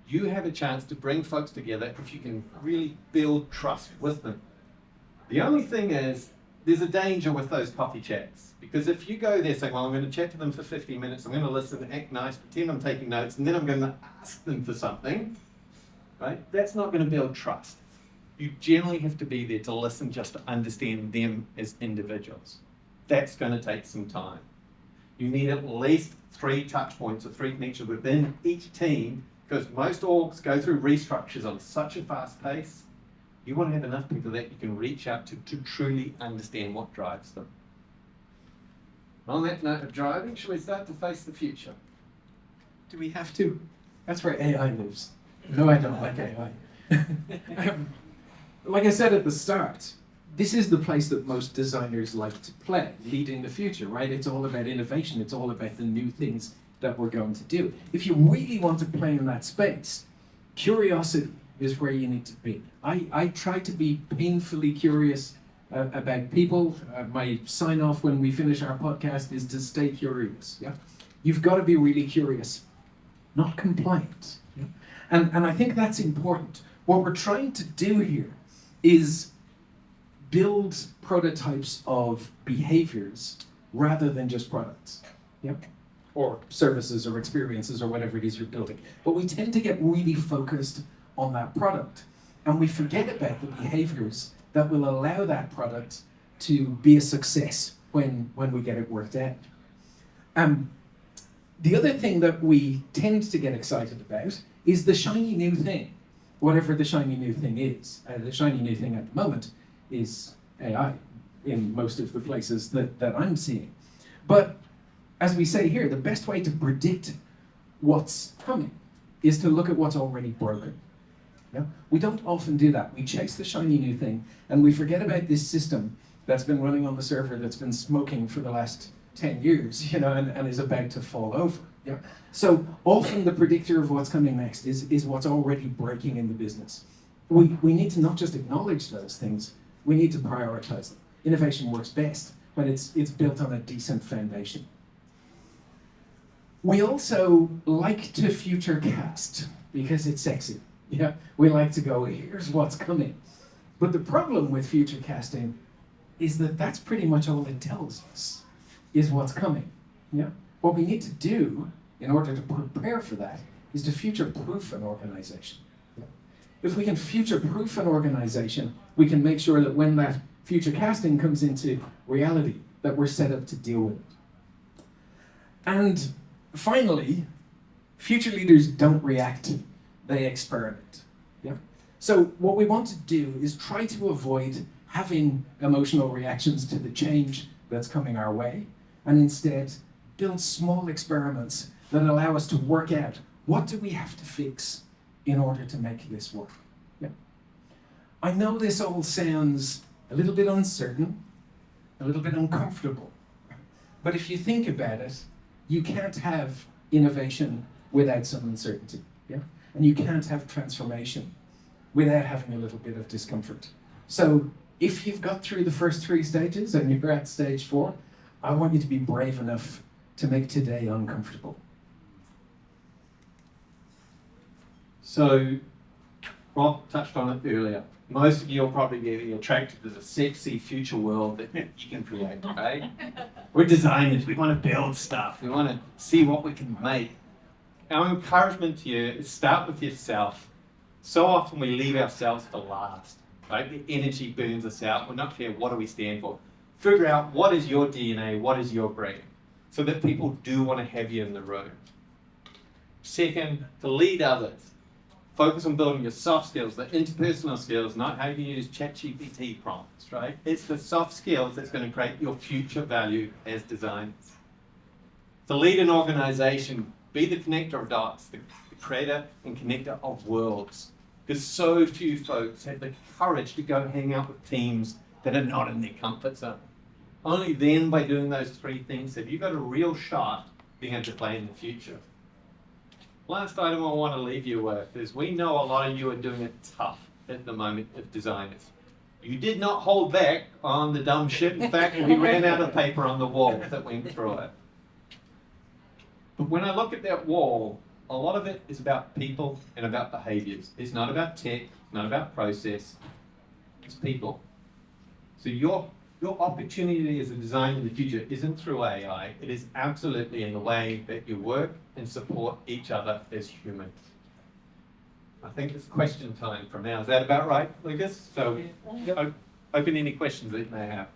You have a chance to bring folks together if you can really build trust with them. The only thing is, there's a danger with those coffee chats. Because if you go there saying, well, I'm going to chat to them for 15 minutes, I'm going to listen, act nice, pretend I'm taking notes, and then I'm going to ask them for something, right? That's not going to build trust. You generally have to be there to listen just to understand them as individuals. That's going to take some time. You need at least 3 touch points or 3 connections within each team, because most orgs go through restructures on such a fast pace. You want to have enough people that you can reach out to truly understand what drives them. On that note of driving, shall we start to face the future? Do we have to? That's where AI lives. No, I don't like AI. Like I said at the start, this is the place that most designers like to play, leading the future, right? It's all about innovation. It's all about the new things that we're going to do. If you really want to play in that space, curiosity is where you need to be. I try to be painfully curious about people. My sign-off when we finish our podcast is to stay curious. Yeah, you've got to be really curious, not compliant. Yeah? And I think that's important. What we're trying to do here is build prototypes of behaviors rather than just products, yeah? Or services or experiences or whatever it is you're building. But we tend to get really focused on that product, and we forget about the behaviors that will allow that product to be a success when we get it worked out. The other thing that we tend to get excited about is the shiny new thing, whatever the shiny new thing is. The shiny new thing at the moment is AI in most of the places that I'm seeing. But as we say here, the best way to predict what's coming is to look at what's already broken. Yeah? We don't often do that. We chase the shiny new thing and we forget about this system that's been running on the server that's been smoking for the last 10 years, and is about to fall over. Yeah? So often the predictor of what's coming next is what's already breaking in the business. We need to not just acknowledge those things, we need to prioritize them. Innovation works best when it's built on a decent foundation. We also like to future cast because it's sexy. Yeah, we like to go, here's what's coming. But the problem with future casting is that that's pretty much all it tells us, is what's coming. Yeah? What we need to do in order to prepare for that is to future-proof an organization. Yeah? If we can future-proof an organization, we can make sure that when that future casting comes into reality, that we're set up to deal with it. And finally, future leaders don't react, they experiment. Yeah? So what we want to do is try to avoid having emotional reactions to the change that's coming our way, and instead build small experiments that allow us to work out what do we have to fix in order to make this work. Yeah? I know this all sounds a little bit uncertain, a little bit uncomfortable, but if you think about it, you can't have innovation without some uncertainty. Yeah? And you can't have transformation without having a little bit of discomfort. So if you've got through the first 3 stages and you're at stage 4, I want you to be brave enough to make today uncomfortable. So, Rob touched on it earlier. Most of you will probably be attracted to the sexy future world that you can create, right? We're designers, we want to build stuff, we want to see what we can make. Our encouragement to you is start with yourself. So often we leave ourselves to last, right? The energy burns us out, we're not clear what do we stand for. Figure out what is your DNA, what is your brand, so that people do want to have you in the room. Second, to lead others. Focus on building your soft skills, the interpersonal skills, not how you use ChatGPT prompts, right? It's the soft skills that's going to create your future value as designers. To lead an organization, be the connector of dots, the creator and connector of worlds. Because so few folks have the courage to go hang out with teams that are not in their comfort zone. Only then, by doing those 3 things, have you got a real shot being able to play in the future. Last item I want to leave you with is we know a lot of you are doing it tough at the moment as designers. You did not hold back on the dumb shit. In fact, we ran out of paper on the wall that went through it. But when I look at that wall, a lot of it is about people and about behaviours. It's not about tech, it's not about process, it's people. So your opportunity as a designer in the future isn't through AI, it is absolutely in the way that you work and support each other as humans. I think it's question time from now. Is that about right, Lucas? So open any questions that you may have.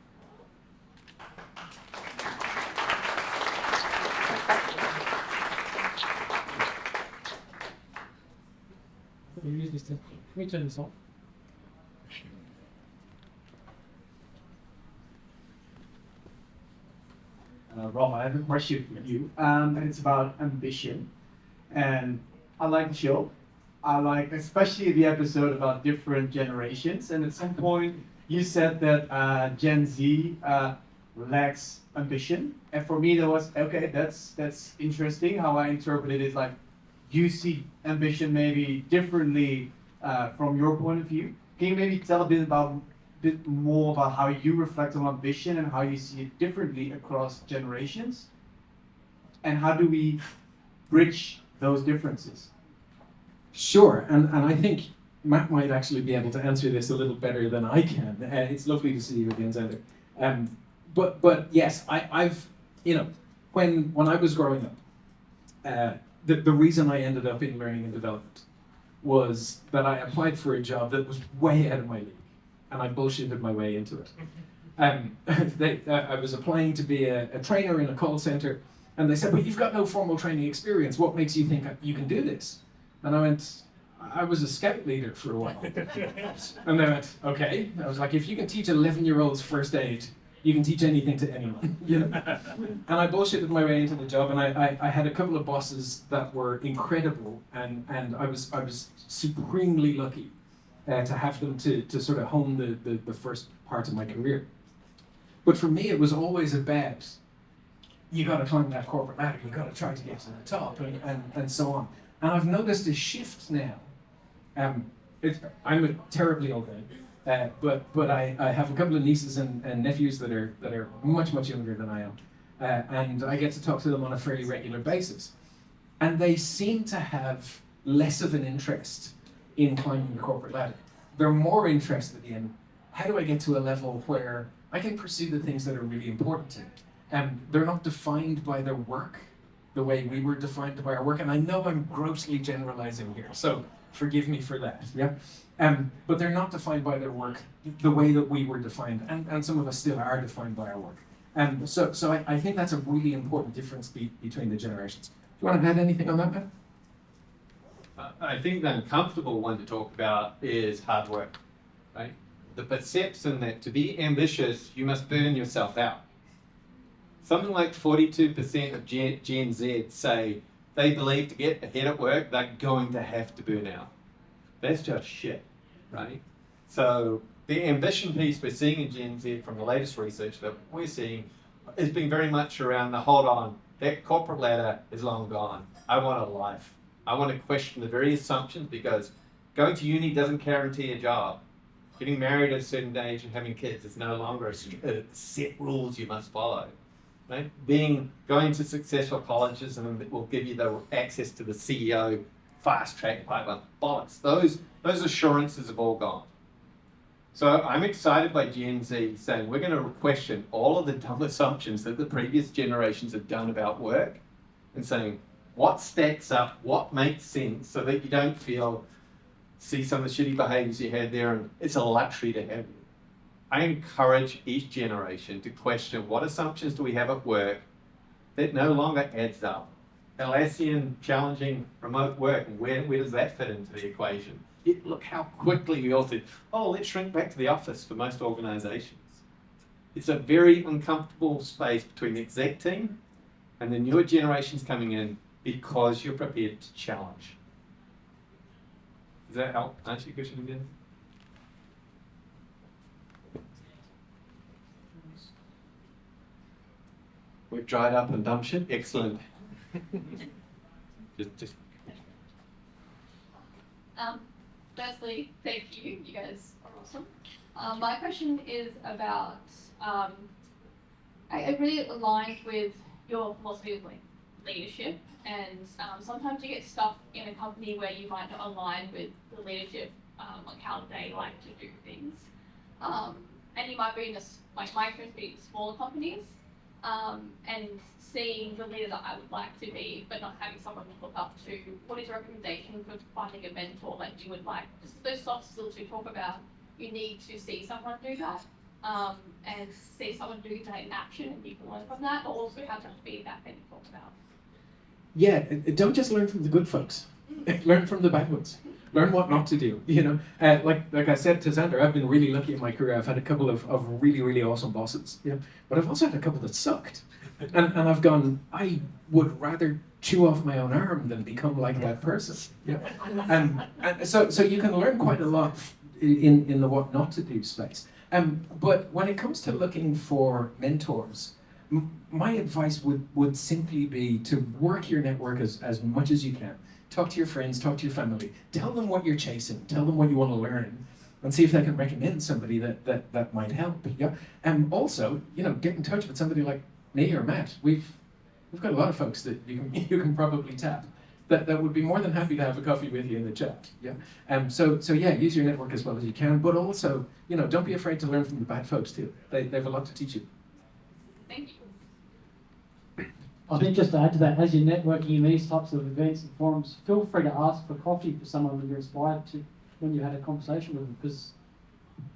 Can we turn this on? Rob, I have a question for you, and it's about ambition. And I like the show. I like especially the episode about different generations. And at some point, you said that Gen Z lacks ambition. And for me, that was okay. That's interesting. How I interpreted it, like you see ambition maybe differently from your point of view. Can you maybe tell a bit more about how you reflect on ambition and how you see it differently across generations? And how do we bridge those differences? Sure, and I think Matt might actually be able to answer this a little better than I can. It's lovely to see you again, Xander. But yes, I've when I was growing up, the reason I ended up in learning and development was that I applied for a job that was way out of my league, and I bullshitted my way into it. I was applying to be a trainer in a call center, and they said, "Well, you've got no formal training experience. What makes you think you can do this?" And I went, "I was a scout leader for a while." And they went, "Okay." I was like, "If you can teach 11-year-olds first aid, you can teach anything to anyone." And I bullshitted my way into the job, and I had a couple of bosses that were incredible, and I was supremely lucky to have them to sort of hone the first part of my career. But for me, it was always about, you got to climb that corporate ladder, you got to try to get to the top, and so on. And I've noticed a shift now. I'm a terribly old man, but I have a couple of nieces and nephews that are much younger than I am, and I get to talk to them on a fairly regular basis. And they seem to have less of an interest in climbing the corporate ladder. They're more interested in, how do I get to a level where I can pursue the things that are really important to me. They're not defined by their work the way we were defined by our work. And I know I'm grossly generalizing here, so forgive me for that. Yeah. But they're not defined by their work the way that we were defined, and some of us still are defined by our work. So I think that's a really important difference between the generations. Do you want to add anything on that, Matt? I think the uncomfortable one to talk about is hard work, right? The perception that to be ambitious, you must burn yourself out. Something like 42% of Gen Z say they believe to get ahead at work, they're going to have to burn out. That's just shit, right? So the ambition piece we're seeing in Gen Z from the latest research that we're seeing has been very much around the hold on, that corporate ladder is long gone. I want a life. I want to question the very assumptions, because going to uni doesn't guarantee a job. Getting married at a certain age and having kids is no longer a set rules you must follow. Right? Going to successful colleges and it will give you the access to the CEO fast track pipeline. Bollocks. Those assurances have all gone. So I'm excited by Gen Z saying we're going to question all of the dumb assumptions that the previous generations have done about work, and saying what stacks up, what makes sense, so that you don't see some of the shitty behaviors you had there, and it's a luxury to have you. I encourage each generation to question what assumptions do we have at work that no longer adds up. Atlassian challenging remote work, and where does that fit into the equation? Look how quickly we all said, oh, let's shrink back to the office for most organizations. It's a very uncomfortable space between the exec team and the newer generations coming in, because you're prepared to challenge. Does that help answer your question again? We've dried up and dumb shit. Excellent. just. Firstly, thank you. You guys are awesome. My question is about, I really aligned with your philosophy of leadership, and sometimes you get stuck in a company where you might not align with the leadership, like how they like to do things. And you might be in my experience being smaller companies, and seeing the leader that I would like to be, but not having someone to look up to. What is your recommendation for finding a mentor that you would like? Just those soft skills we talk about, you need to see someone do that, and see someone do that in action, and you can learn from that, but also have that feedback that you talk about. Yeah, don't just learn from the good folks. Learn from the bad ones. Learn what not to do. Like I said to Xander, I've been really lucky in my career. I've had a couple of really awesome bosses. Yeah, but I've also had a couple that sucked, and I've gone, I would rather chew off my own arm than become like that person. Yeah, and so you can learn quite a lot in the what not to do space. But when it comes to looking for mentors, my advice would simply be to work your network as much as you can. Talk to your friends, talk to your family. Tell them what you're chasing. Tell them what you want to learn, and see if they can recommend somebody that might help. Yeah, and also, get in touch with somebody like me or Matt. We've got a lot of folks that you can probably tap. that would be more than happy to have a coffee with you in the chat. Yeah. So yeah, use your network as well as you can, but also, you know, don't be afraid to learn from the bad folks too. They have a lot to teach you. Thank you. I think just to add to that, as you're networking in these types of events and forums, feel free to ask for coffee for someone when you're inspired to, when you had a conversation with them, because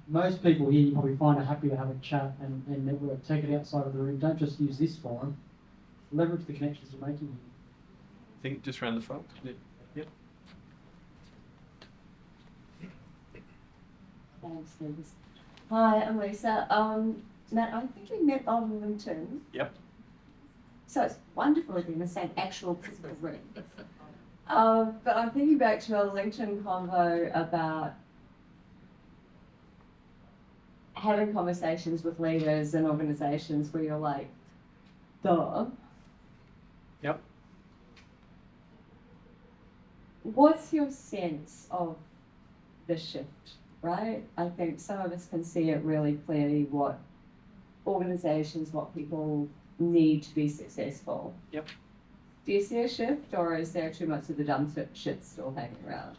most people here you probably find are happy to have a chat and network. Take it outside of the room. Don't just use this forum. Leverage the connections you're making. I think just around the front. Yep. Thanks, Liz. Hi, I'm Lisa. Matt, I think we met on LinkedIn. Yep. So it's wonderful to be in the same actual physical room. But I'm thinking back to a LinkedIn convo about having conversations with leaders and organizations where you're like, duh. Yep. What's your sense of the shift, right? I think some of us can see it really clearly, what organizations, what people need to be successful. Yep. Do you see a shift, or is there too much of the dumb shit still hanging around?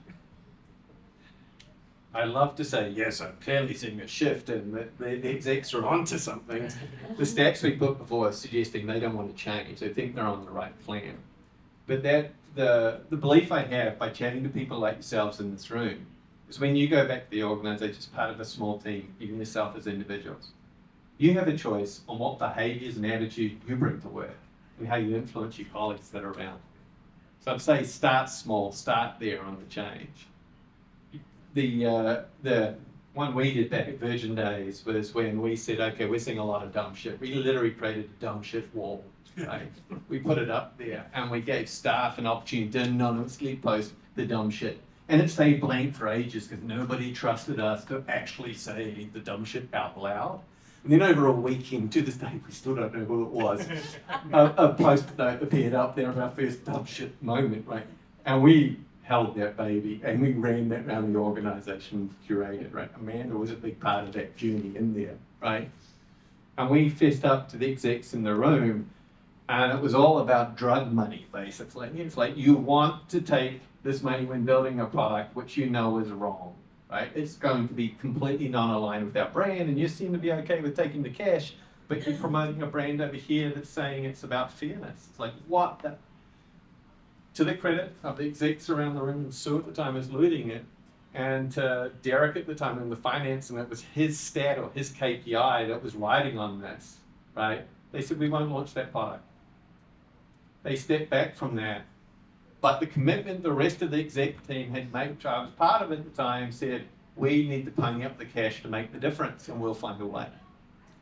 I love to say, yes, I'm clearly seeing a shift and the execs are onto something. The stats we put before are suggesting they don't want to change. They think they're on the right plan. But the belief I have by chatting to people like yourselves in this room is when you go back to the organisation as part of a small team, even yourself as individuals, you have a choice on what behaviours and attitude you bring to work and how you influence your colleagues that are around. So I'd say start small, start there on the change. The one we did back at Virgin Days was when we said, okay, we're seeing a lot of dumb shit. We literally created a dumb shit wall. Right? We put it up there and we gave staff an opportunity to anonymously post the dumb shit. And it stayed blank for ages because nobody trusted us to actually say the dumb shit out loud. And then over a weekend, to this day, we still don't know who it was. A post-it note appeared up there of our first dumb shit moment, right? And we held that baby and we ran that around the organisation, curated, right? Amanda was a big part of that journey in there, right? And we fessed up to the execs in the room, and it was all about drug money, basically. It's like, you want to take this money when building a product which you know is wrong, right? It's going to be completely non-aligned with our brand, and you seem to be okay with taking the cash, but you're promoting a brand over here that's saying it's about fairness. It's like, what the? To the credit of the execs around the room, and Sue at the time was leading it, and Derek at the time in the finance, and it was his stat or his KPI that was riding on this, right? They said, we won't launch that product. They stepped back from that. But the commitment the rest of the exec team had made, which I was part of at the time, said, we need to pony up the cash to make the difference, and we'll find a way.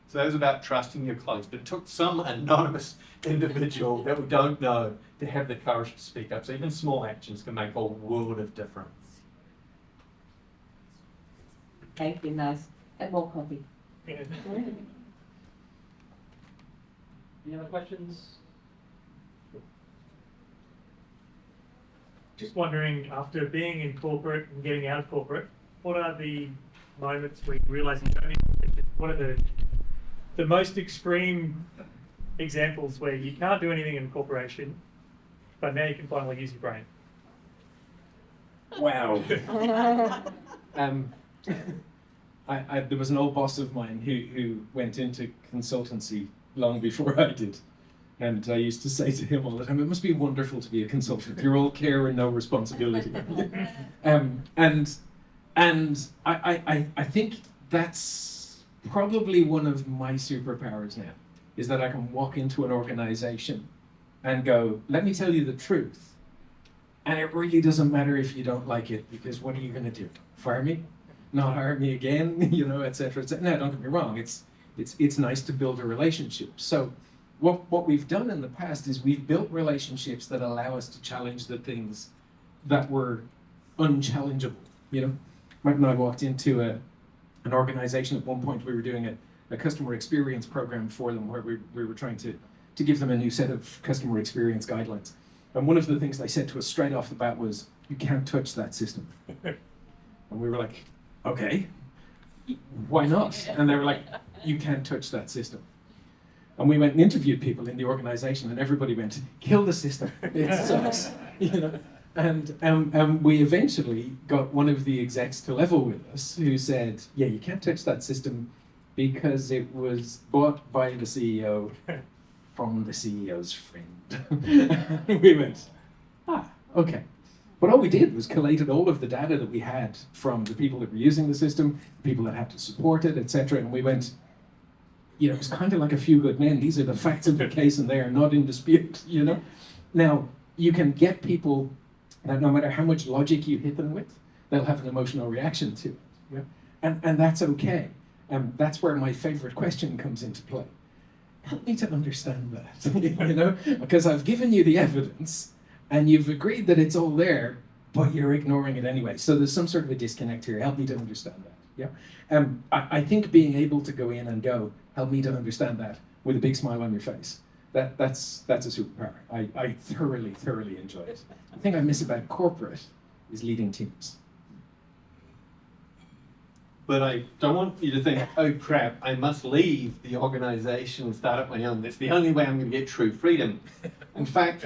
So that was about trusting your close. But it took some anonymous individual that we don't know to have the courage to speak up. So even small actions can make a world of difference. Thank you, nice. And more coffee. Any other questions? Just wondering, after being in corporate and getting out of corporate, what are the moments where you realise you don't need to? What are the most extreme examples where you can't do anything in a corporation, but now you can finally use your brain? Wow. There was an old boss of mine who went into consultancy long before I did. And I used to say to him all the time, it must be wonderful to be a consultant. You're all care and no responsibility. And I think that's probably one of my superpowers now, is that I can walk into an organization and go, let me tell you the truth. And it really doesn't matter if you don't like it, because what are you going to do? Fire me? Not hire me again? You know, et cetera, et cetera. No, don't get me wrong. It's nice to build a relationship. So what we've done in the past is we've built relationships that allow us to challenge the things that were unchallengeable. You know, Mike and I walked into an organization at one point. We were doing a customer experience program for them, where we were trying to give them a new set of customer experience guidelines. And one of the things they said to us straight off the bat was, you can't touch that system. And we were like, okay, why not? And they were like, you can't touch that system. And we went and interviewed people in the organization, and everybody went, kill the system, it sucks, you know. And we eventually got one of the execs to level with us who said, yeah, you can't touch that system because it was bought by the CEO from the CEO's friend. We went, okay. But all we did was collated all of the data that we had from the people that were using the system, the people that had to support it, etc. And we went, you know, it's kind of like A Few Good Men. These are the facts of the case and they are not in dispute, you know? Now, you can get people that no matter how much logic you hit them with, they'll have an emotional reaction to it. Yeah? And that's okay. That's where my favorite question comes into play. Help me to understand that, you know? Because I've given you the evidence and you've agreed that it's all there, but you're ignoring it anyway. So there's some sort of a disconnect here. Help me to understand that. Yeah. I think being able to go in and go, help me to understand that with a big smile on your face. That's a superpower. I thoroughly enjoy it. The thing I miss about corporate is leading teams. But I don't want you to think, oh crap, I must leave the organization and start up my own. That's the only way I'm going to get true freedom. In fact,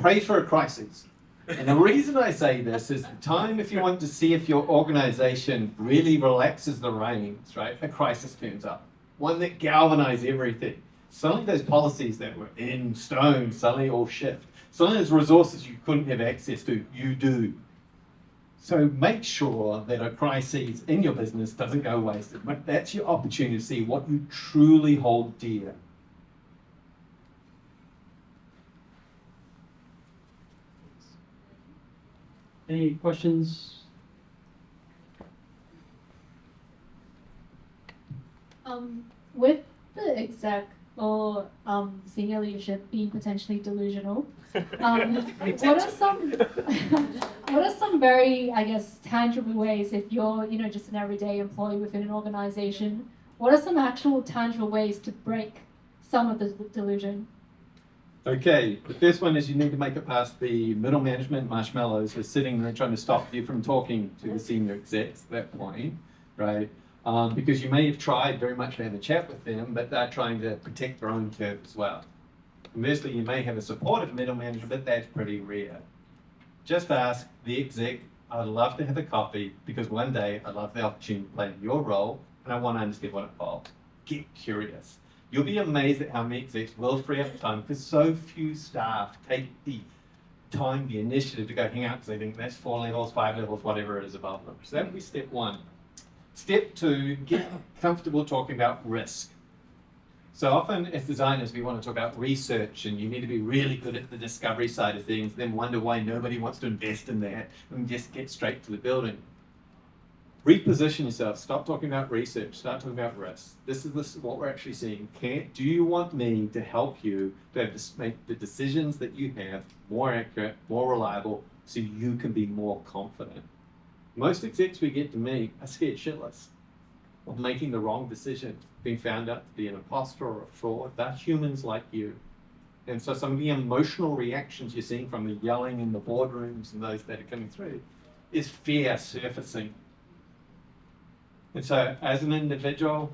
pray for a crisis. And the reason I say this is the time if you want to see if your organization really relaxes the reins, right? A crisis turns up. One that galvanizes everything. Suddenly those policies that were in stone suddenly all shift. Suddenly those resources you couldn't have access to, you do. So make sure that a crisis in your business doesn't go wasted. That's your opportunity to see what you truly hold dear. Any questions? With the exec or senior leadership being potentially delusional, what are some very, I guess, tangible ways if you're, you know, just an everyday employee within an organization? What are some actual tangible ways to break some of the delusion? Okay, the first one is you need to make it past the middle management marshmallows who are sitting there trying to stop you from talking to the senior execs at that point, right? Because you may have tried very much to have a chat with them, but they're trying to protect their own turf as well. Conversely, you may have a supportive middle manager, but that's pretty rare. Just ask the exec, I'd love to have a coffee because one day I'd love the opportunity to play your role and I want to understand what it involves. Get curious. You'll be amazed at how many execs will free up time because so few staff take the time, the initiative to go hang out because they think that's 4 levels, 5 levels, whatever it is above them. So that would be step one. Step two, get comfortable talking about risk. So often as designers, we want to talk about research and you need to be really good at the discovery side of things, then wonder why nobody wants to invest in that and just get straight to the building. Reposition yourself. Stop talking about research. Start talking about risk. This is what we're actually seeing. Do you want me to help you to make the decisions that you have more accurate, more reliable, so you can be more confident? Most execs we get to meet are scared shitless of making the wrong decision, being found out to be an imposter or a fraud. They're humans like you. And so some of the emotional reactions you're seeing from the yelling in the boardrooms and those that are coming through is fear surfacing. And so as an individual,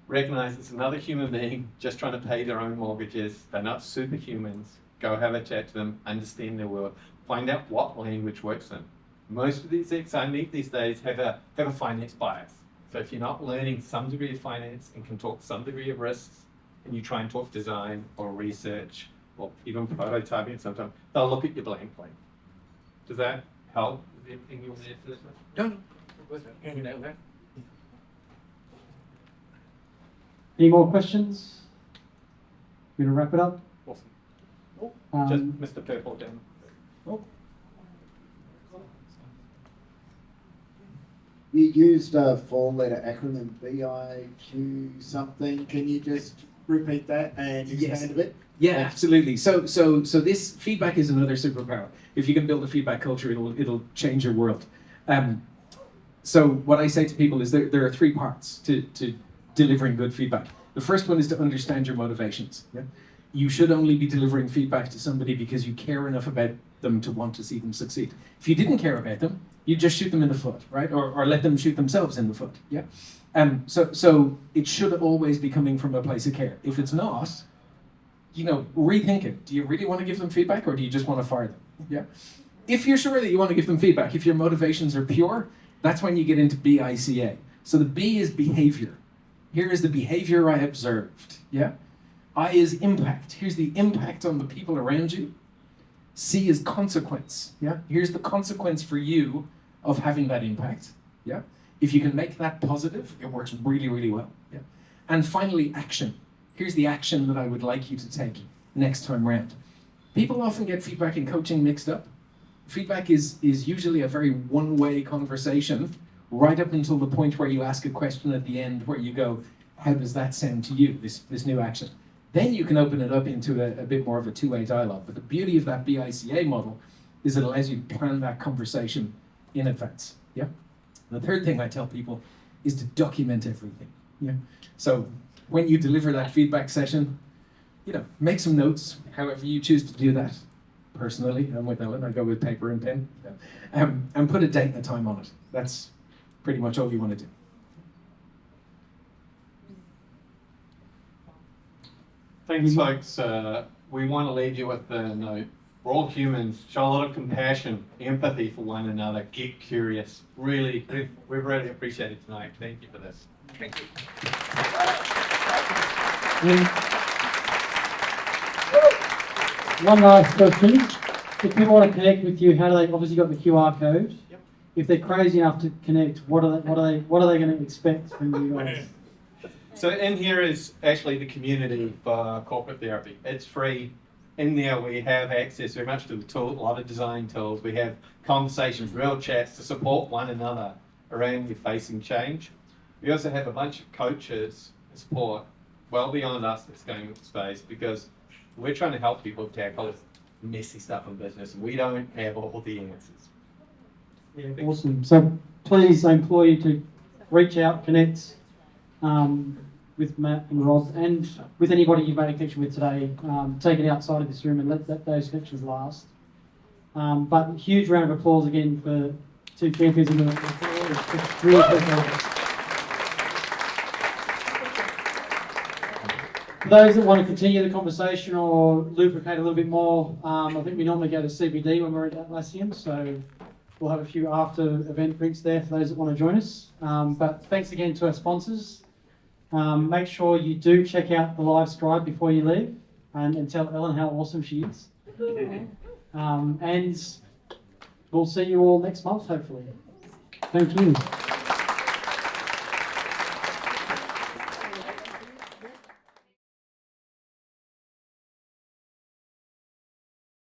recognize it's another human being just trying to pay their own mortgages. They're not superhumans. Go have a chat to them, understand their world, find out what language works for them. Most of these execs I meet these days have a finance bias. So if you're not learning some degree of finance and can talk some degree of risks, and you try and talk design or research or even prototyping sometimes, they'll look at you blankly. Does that help? Is there anything you want to add to this? No. You know that. Any more questions? We're going to wrap it up. Awesome. Just Mr. Purple down. Oh. You used a 4-letter acronym, BIQ something. Can you just repeat that and expand a bit? Yeah, absolutely. So this feedback is another superpower. If you can build a feedback culture, it'll change your world. So what I say to people is there are 3 parts to delivering good feedback. The first one is to understand your motivations. Yeah? You should only be delivering feedback to somebody because you care enough about them to want to see them succeed. If you didn't care about them, you just shoot them in the foot, right? Or let them shoot themselves in the foot. Yeah. So it should always be coming from a place of care. If it's not, rethink it. Do you really want to give them feedback, or do you just want to fire them? Yeah. If you're sure that you want to give them feedback, if your motivations are pure, that's when you get into BICA. So the B is behavior. Here is the behavior I observed. Yeah. I is impact. Here's the impact on the people around you. C is consequence. Yeah. Here's the consequence for you of having that impact. Yeah. If you can make that positive, it works really, really well. Yeah. And finally, action. Here's the action that I would like you to take next time round. People often get feedback and coaching mixed up. Feedback is usually a very one-way conversation right up until the point where you ask a question at the end where you go, how does that sound to you, this new action? Then you can open it up into a bit more of a two-way dialogue. But the beauty of that BICA model is it allows you to plan that conversation in advance. Yeah. The third thing I tell people is to document everything. Yeah. So when you deliver that feedback session, make some notes, however you choose to do that. Personally, I'm with Ellyn, I go with paper and pen. Yeah. And put a date and a time on it. That's pretty much all you want to do. Thanks, folks. We want to leave you with a note. We're all humans. Show a lot of compassion, empathy for one another. Get curious. Really, we've really appreciated it tonight. Thank you for this. Thank you. One last question. If people want to connect with you, how do they? Obviously, got the QR code. Yep. If they're crazy enough to connect, what are they going to expect from you guys? So in here is actually the community for corporate therapy. It's free. In there we have access very much to the tool, a lot of design tools. We have conversations, real chats to support one another around your facing change. We also have a bunch of coaches and support well beyond us that's going into space, because we're trying to help people tackle messy stuff in business. We don't have all the answers. Yeah, awesome. So please, I implore you to reach out, connect with Matt and Roz, and with anybody you've made a connection with today. Take it outside of this room and let those connections last. But huge round of applause again for two champions in the really appreciate. For those that want to continue the conversation or lubricate a little bit more, I think we normally go to CBD when we're at Atlassian, so we'll have a few after-event drinks there for those that want to join us. But thanks again to our sponsors. Make sure you do check out the live scribe before you leave and tell Ellyn how awesome she is. And we'll see you all next month, hopefully. Thank you.